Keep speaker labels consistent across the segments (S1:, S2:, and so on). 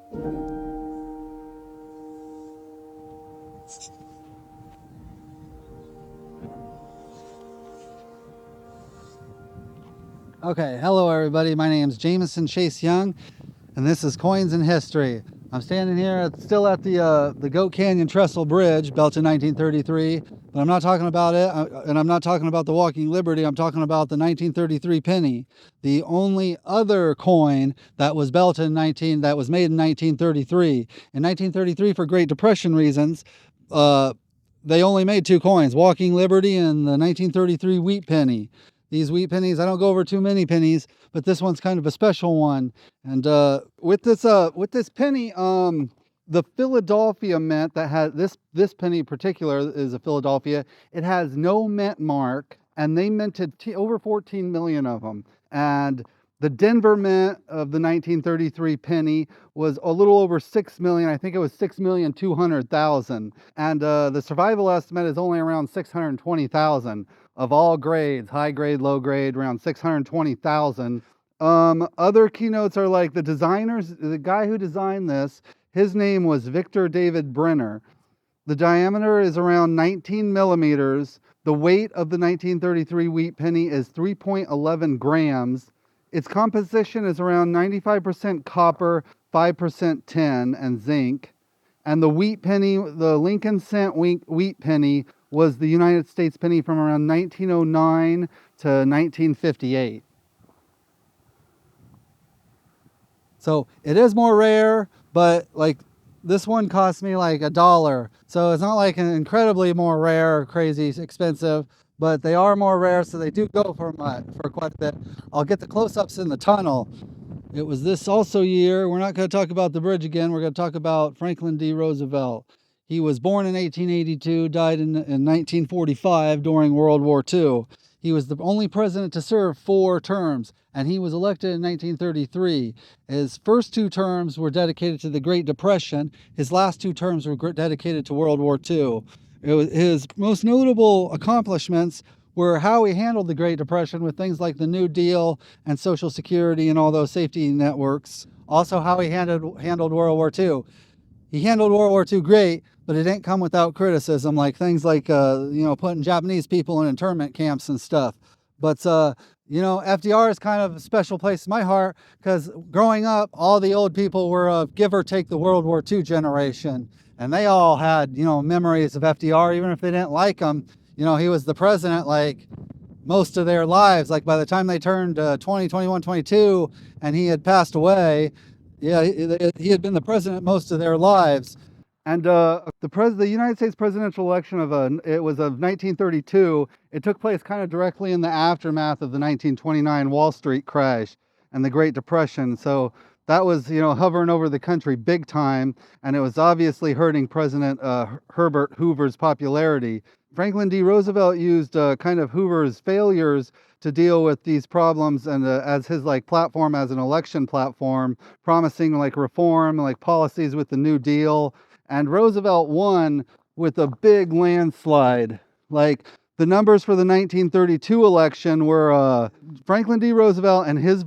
S1: Okay, hello everybody. My name is Jameson Chase Young, and this is Coins in History. I'm standing here still at the Goat Canyon Trestle Bridge, built in 1933, but I'm not talking about it, and I'm not talking about the Walking Liberty. I'm talking about the 1933 penny, the only other coin that was made in 1933. In 1933, for Great Depression reasons, they only made two coins: Walking Liberty and the 1933 wheat penny. These wheat pennies, I don't go over too many pennies, but this one's kind of a special one. And with this penny, the Philadelphia mint that has this penny in particular is a Philadelphia. It has no mint mark, and they minted over 14 million of them. And the Denver mint of the 1933 penny was a little over 6 million. I think it was 6,200,000. And the survival estimate is only around 620,000 of all grades, high grade, low grade, around 620,000. Other keynotes are like the guy who designed this, his name was Victor David Brenner. The diameter is around 19 millimeters. The weight of the 1933 wheat penny is 3.11 grams. Its composition is around 95% copper, 5% tin, and zinc. And the wheat penny, the Lincoln cent wheat penny, was the United States penny from around 1909 to 1958. So it is more rare, but like this one cost me like $1. So it's not like an incredibly more rare or crazy expensive, but they are more rare, so they do go for quite a bit. I'll get the close-ups in the tunnel. It was this also year. We're not going to talk about the bridge again. We're going to talk about Franklin D Roosevelt. He was born in 1882, died in 1945 during World War II. He was the only president to serve 4 terms, and he was elected in 1933. His first 2 terms were dedicated to the Great Depression. His last 2 terms were dedicated to World War II. His most notable accomplishments were how he handled the Great Depression with things like the New Deal and Social Security and all those safety networks. Also, how he handled World War II. He handled World War II great, but it didn't come without criticism, like things like putting Japanese people in internment camps and stuff. But FDR is kind of a special place in my heart, because growing up, all the old people were give or take the World War II generation, and they all had memories of FDR, even if they didn't like him. He was the president like most of their lives. Like by the time they turned 20, 21, 22, and he had passed away, yeah, he had been the president most of their lives. And the United States presidential election of 1932. It took place kind of directly in the aftermath of the 1929 Wall Street crash and the Great Depression. So that was hovering over the country big time, and it was obviously hurting President Herbert Hoover's popularity. Franklin D Roosevelt used kind of Hoover's failures to deal with these problems, and as his platform as an election platform, promising reform, policies with the New Deal. And Roosevelt won with a big landslide. The numbers for the 1932 election were Franklin D Roosevelt and his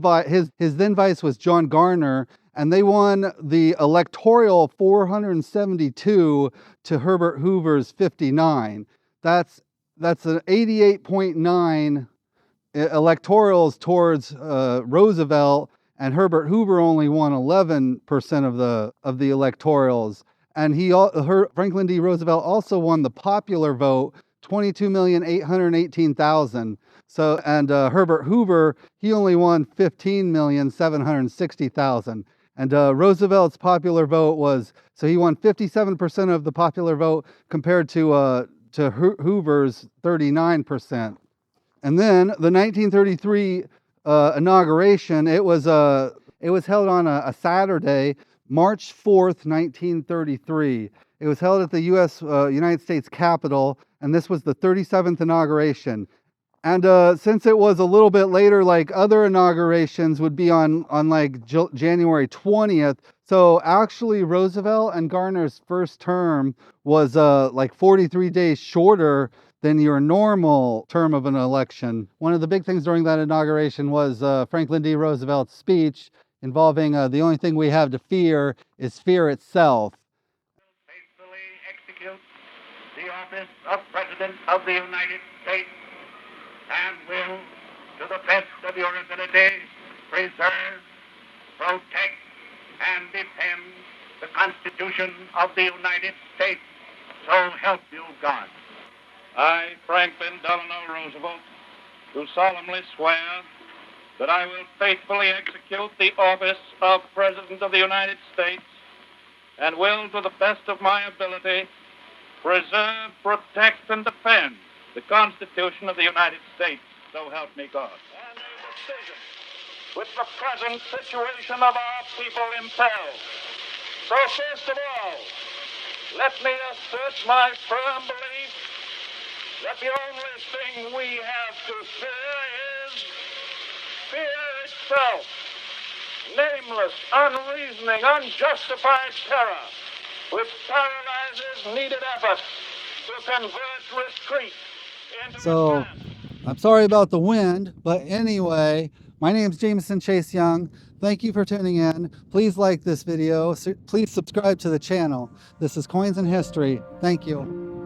S1: then vice was John Garner, and they won the electoral 472 to Herbert Hoover's 59. That's an 88.9 electorals towards Roosevelt, and Herbert Hoover only won 11% of the electorals. And Franklin D Roosevelt also won the popular vote, 22,818,000. So, and Herbert Hoover, he only won 15,760,000. And Roosevelt's popular vote he won 57% of the popular vote compared to Hoover's 39%. And then the 1933 inauguration, it was held on a Saturday, March 4th, 1933. It was held at the United States Capitol, and this was the 37th inauguration. And since it was a little bit later, other inaugurations would be on January 20th, so actually Roosevelt and Garner's first term was 43 days shorter than your normal term of an election. One of the big things during that inauguration was Franklin D Roosevelt's speech. involving the only thing we have to fear is fear itself.
S2: Faithfully execute the office of President of the United States and will, to the best of your ability, preserve, protect, and defend the Constitution of the United States. So help you God. I, Franklin D Roosvelt, do solemnly swear that I will faithfully execute the office of President of the United States and will, to the best of my ability, preserve, protect, and defend the Constitution of the United States. So help me God. And a decision which the present situation of our people impels. So first of all, let me assert my firm belief that the only thing we have to fear is fear itself. Nameless, unreasoning, unjustified terror, which paralyzes needed efforts to convert retreat into
S1: So
S2: advance.
S1: I'm sorry about the wind, but anyway, my name is Jameson Chase Young. Thank you for tuning in. Please like this video. Please subscribe to the channel. This is Coins and History. Thank you.